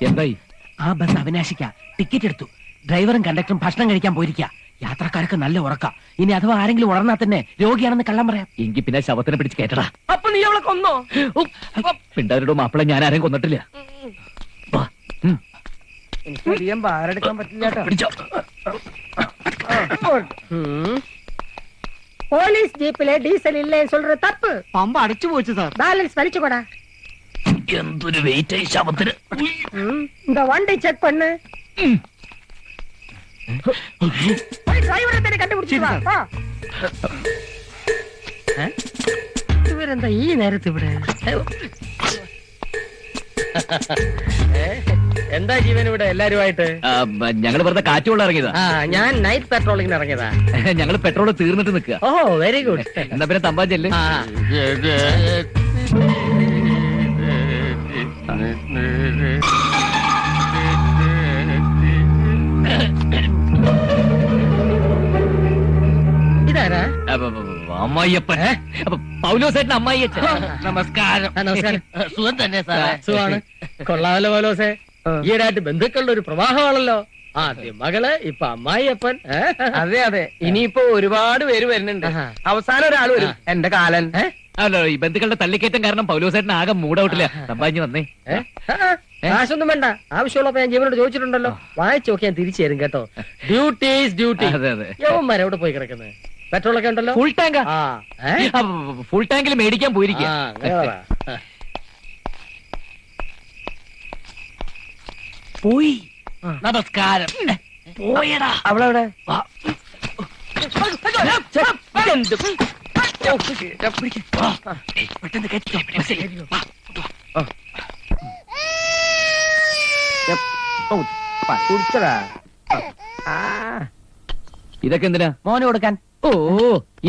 എന്തായി? ആ bus അവിനാശിക്ക. Ticket എടുത്തു. ഡ്രൈവറും കണ്ടക്ടറും ഭക്ഷണം കഴിക്കാൻ പോയിരിക്കുക. യാത്രക്കാർക്ക് നല്ല ഉറക്ക. ഇനി അഥവാ ആരെങ്കിലും ഉണർന്നാൽ തന്നെ രോഗിയാണെന്ന് കള്ളം പറയാം. എങ്കിൽ പിന്നെ ശവത്തിനെ പിടിച്ച് കേട്ടടാ. അപ്പൊ നീ അവളെ കൊന്നോ? പിണ്ടാരുടെ മാപ്പിളെ ഞാൻ ആരെയും കൊന്നിട്ടില്ല. എനിക്കധികം ഭാരെടുക്കാൻ പറ്റില്ല. പിടിച്ചോ. போலீஸ் ஜீப்ல டீசல் இல்லைன்னு சொல்ற தப்பு. പമ്പ അടച്ചു പോച്ചു സാർ. பேலன்ஸ் வலிச்சுக்கூடா. എന്തൊരു വെയിറ്റ് ആയി ശവത്തിന്. இந்த வண்டி செக் பண்ணு. போய் டிரைவரை தேடி கண்டுபிடிச்சு வா. போ. ഇവരെന്താ ഈ നേരത്ത് ഇവിടെ? എന്താ ജീവൻ ഇവിടെ എല്ലാരുമായിട്ട്? ഞങ്ങള് വെറുതെ കാറ്റുകൊള്ള ഇറങ്ങിയതാ. ഞാൻ നൈറ്റ് പെട്രോളിങ്ങിന് ഇറങ്ങിയതാ. ഞങ്ങള് പെട്രോൾ തീർന്നിട്ട് നിൽക്കുക. ഓ വെരി ഗുഡ്. എന്നാ പിന്നെ തമ്പാൻ ചെല്ല്. ഇതാരാ? അമ്മായിയപ്പൻ. പൗലോസേട്ടൻ അമ്മായിയച്ഛൻ. നമസ്കാരം. നമസ്കാരം. സുഖം തന്നെ സാറേ. സുഖമാണ്. കൊള്ളാമല്ലോ പോലോസേ. ഈയിടായിട്ട് ബന്ധുക്കളുടെ ഒരു പ്രവാഹമാണല്ലോ. ആദ്യം മകള്, ഇപ്പൊ അമ്മായിയപ്പൻ. അതെ അതെ, ഇനിയിപ്പോ ഒരുപാട് പേര് വരുന്നുണ്ട്. അവസാനം ഒരാൾ വരും, എന്റെ കാലൻ. അല്ലോ, ഈ ബന്ധുക്കളുടെ തള്ളിക്കയറ്റം കാരണം പൗലോസേട്ടൻ ആകെ മൂടൗട്ടില്ല. തമ്പാഞ്ഞ് വന്നേ. കാശൊന്നും വേണ്ട. ആവശ്യമുള്ളപ്പോ ഞാൻ ജീവനോട് ചോദിച്ചിട്ടുണ്ടല്ലോ. വായിച്ചു നോക്കി ഞാൻ തിരിച്ചു തരും കേട്ടോ. Duty is duty. അതെ അതെ. യവന്മാരെ എവിടെ പോയി കിടക്കുന്നത്? പെട്രോൾ ഒക്കെ ഉണ്ടല്ലോ. ഫുൾ ടാങ്കാ. ഫുൾ ടാങ്കിൽ മേടിക്കാൻ പോയിരിക്കുക. പോയി. നമസ്കാരം. പോയടാ. അവളെവിടെ? പെട്ടെന്ന് കേട്ടോ. ഇതൊക്കെ എന്തിനാ? മോന് കൊടുക്കാൻ. ഓ,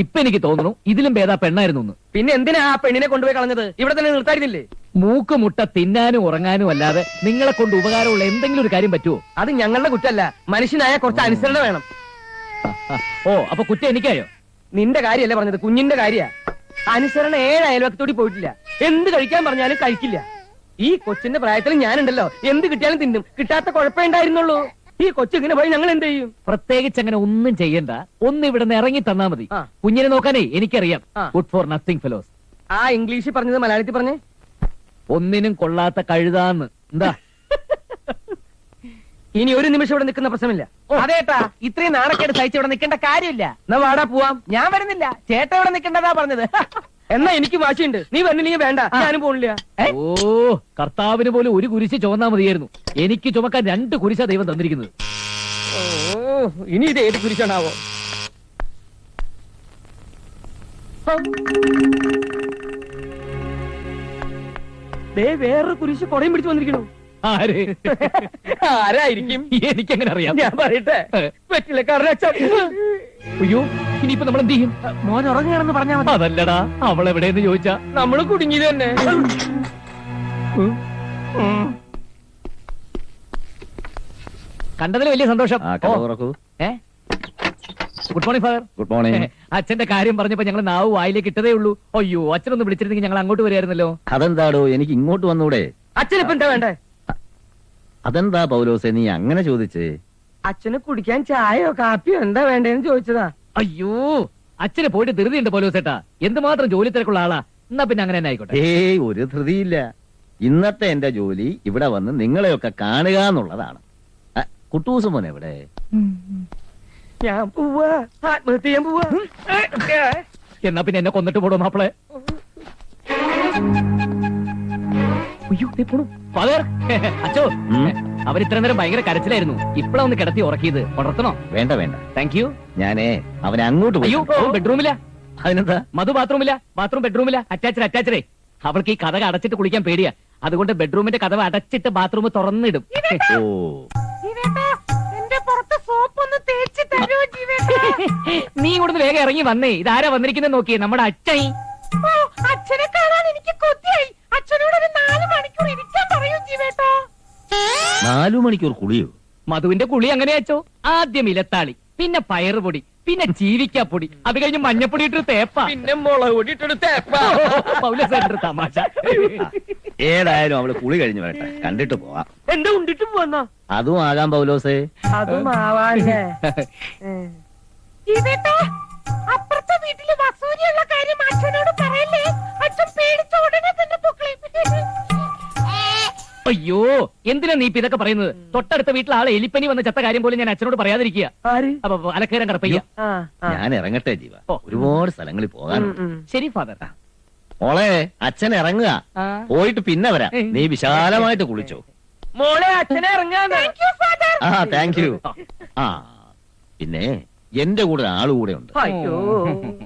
ഇപ്പൊ എനിക്ക് തോന്നുന്നു ഇതിലും ഭേദാ പെണ്ണായിരുന്നു. പിന്നെ എന്തിനാ ആ പെണ്ണിനെ കൊണ്ടുപോയി കളഞ്ഞത്? ഇവിടെ തന്നെ നിർത്തായിരുന്നില്ലേ? മൂക്ക് മുട്ട തിന്നാനും ഉറങ്ങാനും അല്ലാതെ നിങ്ങളെ കൊണ്ട് ഉപകാരമുള്ള എന്തെങ്കിലും ഒരു കാര്യം പറ്റുമോ? അത് ഞങ്ങളുടെ കുറ്റല്ല, മനുഷ്യനായ കുറച്ച് അനുസരണ വേണം. ഓ, അപ്പൊ കുറ്റം എനിക്കായോ? നിന്റെ കാര്യല്ലേ പറഞ്ഞത്, കുഞ്ഞിന്റെ കാര്യ. അനുസരണ 7 അയൽവക്കത്തോടി പോയിട്ടില്ല. എന്ത് കഴിക്കാൻ പറഞ്ഞാലും കഴിക്കില്ല. ഈ കൊച്ചിന്റെ പ്രായത്തിൽ ഞാനുണ്ടല്ലോ, എന്ത് കിട്ടിയാലും തിന്നും. കിട്ടാത്ത കുഴപ്പമേ ഉണ്ടായിരുന്നുള്ളൂ. ഈ കൊച്ചിങ്ങനെ പോയി ഞങ്ങൾ എന്ത് ചെയ്യും? പ്രത്യേകിച്ച് അങ്ങനെ ഒന്നും ചെയ്യണ്ട. ഒന്ന് ഇവിടെ നിന്ന് ഇറങ്ങി തന്നാ മതി. കുഞ്ഞിനെ നോക്കാനേ എനിക്കറിയാം. Good for nothing fellows. ആ ഇംഗ്ലീഷിൽ പറഞ്ഞത് മലയാളത്തിൽ പറഞ്ഞേ. ഒന്നിനും കൊള്ളാത്ത കഴുതാന്ന്. എന്താ? ഇനി ഒരു നിമിഷം ഇവിടെ നിൽക്കുന്ന പ്രശ്നമില്ല. അതേട്ടാ, ഇത്രയും നാണക്കേട് സഹിച്ച് ഇവിടെ നിൽക്കേണ്ട കാര്യമില്ല. എന്നാ വാടാ പോവാം. ഞാൻ വരുന്നില്ല. ചേട്ടൻ ഇവിടെ നിൽക്കേണ്ടതാ പറഞ്ഞത്. എന്നാ എനിക്ക് വാശിയുണ്ട്. നീ വന്നില്ലെങ്കിൽ വേണ്ട, ഞാനും പോണില്ല. ഓ, കർത്താവിന് പോലും ഒരു കുരിശ് ചുമന്നാ മതിയായിരുന്നു. എനിക്ക് ചുമക്കാൻ 2 കുരിശാ ദൈവം തന്നിരിക്കുന്നത്. ഓ, ഇനി ഇത് ഏത് കുരിശാണാവോ? വേറൊരു കുരിശ് കൊടയും പിടിച്ചു വന്നിരിക്കണു. ആര്? ആരായിരിക്കും? എനിക്കെങ്ങനെ അറിയാം? ഞാൻ പറയട്ടെ. പറ്റില്ല, കാരണം അയ്യോ, ഇനിയിപ്പോ നമ്മൾ എന്ത് ചെയ്യും? മോൻ ഉറങ്ങുകയാണെന്ന് പറഞ്ഞാൽ മതി. അതല്ലടാ, അവൾ എവിടെയെന്ന് ചോദിച്ചാ നമ്മള് കുടുങ്ങിയത് തന്നെ. കണ്ടതിൽ വലിയ സന്തോഷം. Good morning father. Good morning. അച്ഛന്റെ കാര്യം പറഞ്ഞപ്പോ ഞങ്ങൾ നാവ് വായിലേക്ക് ഇട്ടതേ ഉള്ളൂ. അയ്യോ, അച്ഛനൊന്ന് വിളിച്ചിരുന്നെങ്കിൽ ഞങ്ങൾ അങ്ങോട്ട് വരായിരുന്നല്ലോ. അതെന്താടോ, എനിക്ക് ഇങ്ങോട്ട് വന്നൂടെ? അച്ഛനിപ്പോ എന്താ വേണ്ടേ? അതെന്താ പൗലോസേ നീ അങ്ങനെ ചോദിച്ചേ? അച്ഛന് കുടിക്കാൻ ചായയോ കാപ്പിയോ എന്താ വേണ്ടേന്ന് ചോദിച്ചതാ. അയ്യോ, അച്ഛനെ പോയിട്ട് ധൃതിയുണ്ട് പോലോസേട്ടാ. എന്തുമാത്രം ജോലി തിരക്കുള്ള ആളാ. എന്നാ പിന്നെ അങ്ങനെ തന്നെ ആയിക്കോട്ടെ. ഏയ്, ഒരു ധൃതിയില്ല. ഇന്നത്തെ എന്റെ ജോലി ഇവിടെ വന്ന് നിങ്ങളെയൊക്കെ കാണുക എന്നുള്ളതാണ്. കുട്ടൂസ് മോൻ എവിടെ? ഞാൻ പോവാ, ആത്മഹത്യ ചെയ്യാൻ പോവാ. എന്നാ പിന്നെ എന്നെ കൊന്നിട്ട് പോടോ മാപ്പിളെ. ഫാദർ, അച്ചോ, അവർ ഇത്ര നേരം ഭയങ്കര കരച്ചിലായിരുന്നു. ഇപ്പഴാ ഒന്ന് കിടത്തി ഉറക്കിയത്. ഉണർത്തണോ? വേണ്ട വേണ്ട, താങ്ക് യു. ഞാനേ അവനെ അങ്ങോട്ട് പോയി. അയ്യോ, ബെഡ്റൂമില്ല. അതിനെന്താ? മധു ബാത്റൂമില്ല. ബാത്റൂം ബെഡ്റൂമില്ല. അറ്റാച്ചറേ. അവൾക്ക് ഈ കഥ അടച്ചിട്ട് കുളിക്കാൻ പേടിയാ. അതുകൊണ്ട് ബെഡ്റൂമിന്റെ കഥ അടച്ചിട്ട് ബാത്റൂം തുറന്നിടും. ഓ, നീ ഇവിടുന്ന് വേഗം ഇറങ്ങി വന്നേ. ഇതാരാ വന്നിരിക്കുന്നത് നോക്കിയേ, നമ്മുടെ അച്ഛൻ. അച്ഛനെ കാണാൻ എനിക്ക് കൊതിയായി. അച്ഛനോട് ഒരു 4 മണിക്കൂർ ഇരിക്കാൻ പറയൂ ജീവേട്ടാ. 4 മണിക്കൂർ കുളിയോ? മധുവിന്റെ കുളി അങ്ങനെ അച്ചോ. ആദ്യം ഇലത്താളി, പിന്നെ പയറുപൊടി, പിന്നെ ചീവിക്കാപ്പൊടി, അത് കഴിഞ്ഞ് മഞ്ഞപ്പൊടി ഇട്ടൊരു തേപ്പ, പിന്നെ മുളക് പൊടി ഇട്ടൊരു തേപ്പ. പൗലോസേട്ടന്റെ തമാശ. ഏതായാലും അവള് കുളി കഴിഞ്ഞു വരട്ടെ, കണ്ടിട്ട് പോവാം. എന്താ ഉണ്ടിട്ട് പോന്നോ? അതും ആകാം പൗലോസേ. അതും ആവാല്ലേ. ഇതേട്ടാ, അപ്പുറത്തെ വീട്ടില് വസൂരിയുള്ള കാര്യം അച്ഛനോട് പറയല്ലേ. അച്ഛൻ പേടിച്ച ഉടനെ തന്നെ പൊക്കളയും. അയ്യോ, എന്തിനാ നീ ഇപ്പൊ ഇതൊക്കെ പറയുന്നത്? തൊട്ടടുത്ത വീട്ടിലെ ആളെ എലിപ്പനി വന്ന ചത്ത കാര്യം പോലും ഞാൻ അച്ഛനോട് പറയാതിരിക്കുക. ആര്? അപ്പൊ അലക്കേരം കടപ്പയ്യ. ആ, ആ. ഞാൻ ഇറങ്ങട്ടെ ജീവ, ഓ. ഒരുപാട് സ്ഥലങ്ങളിൽ പോകാനുണ്ട്. ശരി ഫാദർ. മോളെ, അച്ഛൻ ഇറങ്ങുക, ആ. പോയിട്ട് പിന്നെ വരാം. നീ വിശാലമായിട്ട് കുളിച്ചോ. മോളെ, അച്ഛനെ ഇറങ്ങാന്ന്. ആ, താങ്ക് യു. ആ, പിന്നെ എന്റെ കൂടെ ആള് കൂടെ ഉണ്ട്. അയ്യോ,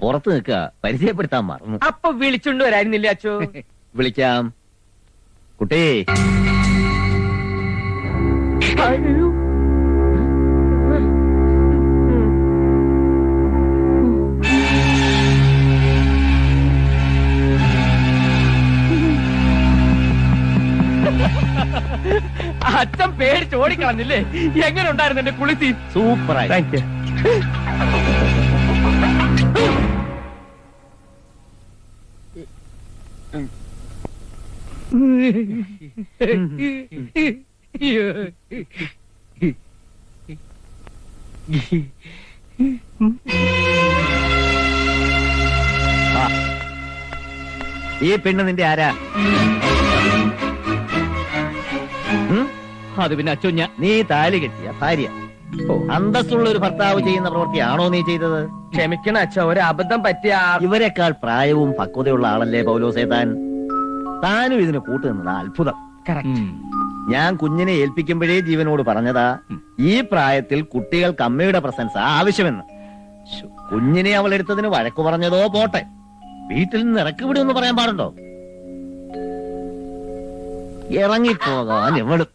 പുറത്ത് നിൽക്കുക, പരിചയപ്പെടുത്താൻ മറന്നു. അപ്പൊ വിളിച്ചുകൊണ്ട് വരായിരുന്നില്ല അച്ഛോ? വിളിക്കാം. കുട്ടി, അയ്യോ. അച്ഛൻ പേടിച്ച് ഓടിക്കളഞ്ഞില്ലേ? എങ്ങനെ ഉണ്ടായിരുന്നു എന്റെ കുളിസി? സൂപ്പറായി. Thank you. ഈ പെണ്ണ് നിന്റെ ആരാ? ഉം? അത് പിന്നെ അച്ഛൻ ഞാൻ നീ താലി കെട്ടിയ ഭാര്യ. അന്തസ്സുള്ള ഒരു ഭർത്താവ് ചെയ്യുന്ന പ്രവൃത്തിയാണോ നീ ചെയ്തത്? ക്ഷമിക്കണം അച്ഛ, ഒരു അബദ്ധം പറ്റിയ ഇവരെക്കാൾ പ്രായവും പക്വതയുള്ള ആളല്ലേ പൗലോസേ താൻ? താനും ഇതിന് കൂട്ടുനിന്നത് അത്ഭുതം. ഞാൻ കുഞ്ഞിനെ ഏൽപ്പിക്കുമ്പോഴേ ജീവനോട് പറഞ്ഞതാ, ഈ പ്രായത്തിൽ കുട്ടികൾക്ക് അമ്മയുടെ പ്രസൻസ് ആവശ്യമെന്ന്. ശ്ശോ, കുഞ്ഞിനെ അവൾ എടുത്തതിന് വഴക്കു പറഞ്ഞതോ പോട്ടെ, വീട്ടിൽ നിന്ന് ഇറക്കി വിടുമെന്ന് പറയാൻ പാടുണ്ടോ? ഇറങ്ങിപ്പോകാൻ എവളും.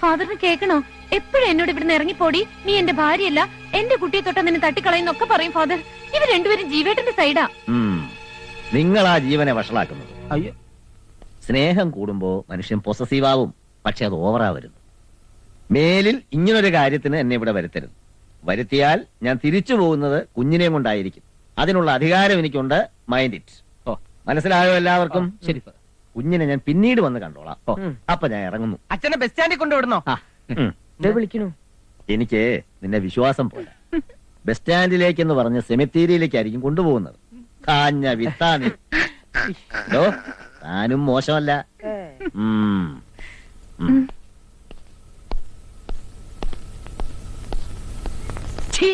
ഫാദറിന് കേൾക്കണോ? എപ്പോഴും എന്നോട് ഇവിടുന്ന് ഇറങ്ങിപ്പോടി, നീ എന്റെ ഭാര്യയല്ല, എന്റെ കുട്ടിയെ തൊട്ട നിന്നെ തട്ടിക്കളയുന്നൊക്കെ പറയും ഫാദർ. ഇവർ രണ്ടുപേരും ജീവേട്ടന്റെ സൈഡാ. നിങ്ങളാ ജീവനെ വഷളാക്കുന്നത്. അയ്യോ, സ്നേഹം കൂടുമ്പോ മനുഷ്യൻ പൊസസീവാവും, പക്ഷെ അത് ഓവറാ വരുന്നു. മേലിൽ ഇങ്ങനൊരു കാര്യത്തിന് എന്നെ ഇവിടെ വരുത്തരുത്. വരുത്തിയാൽ ഞാൻ തിരിച്ചു പോകുന്നത് കുഞ്ഞിനെയും കൊണ്ടായിരിക്കും. അതിനുള്ള അധികാരം എനിക്കുണ്ട്. Mind it. മനസ്സിലായോ എല്ലാവർക്കും? ശരി ഫാദർ. കുഞ്ഞിനെ ഞാൻ പിന്നീട് വന്ന് കണ്ടോളാം. അപ്പൊ ഞാൻ ഇറങ്ങുന്നു. അച്ഛനെ ബസ് സ്റ്റാൻഡിൽ കൊണ്ടുവിടണോ? വിളിക്കണു. എനിക്ക് നിന്നെ വിശ്വാസം പോലെ ബസ് സ്റ്റാൻഡിലേക്കെന്ന് പറഞ്ഞ് സെമിത്തേരിയിലേക്കായിരിക്കും കൊണ്ടുപോകുന്നത്. കാഞ്ഞ വിത്താനി. താനും മോശമല്ല. ഛീ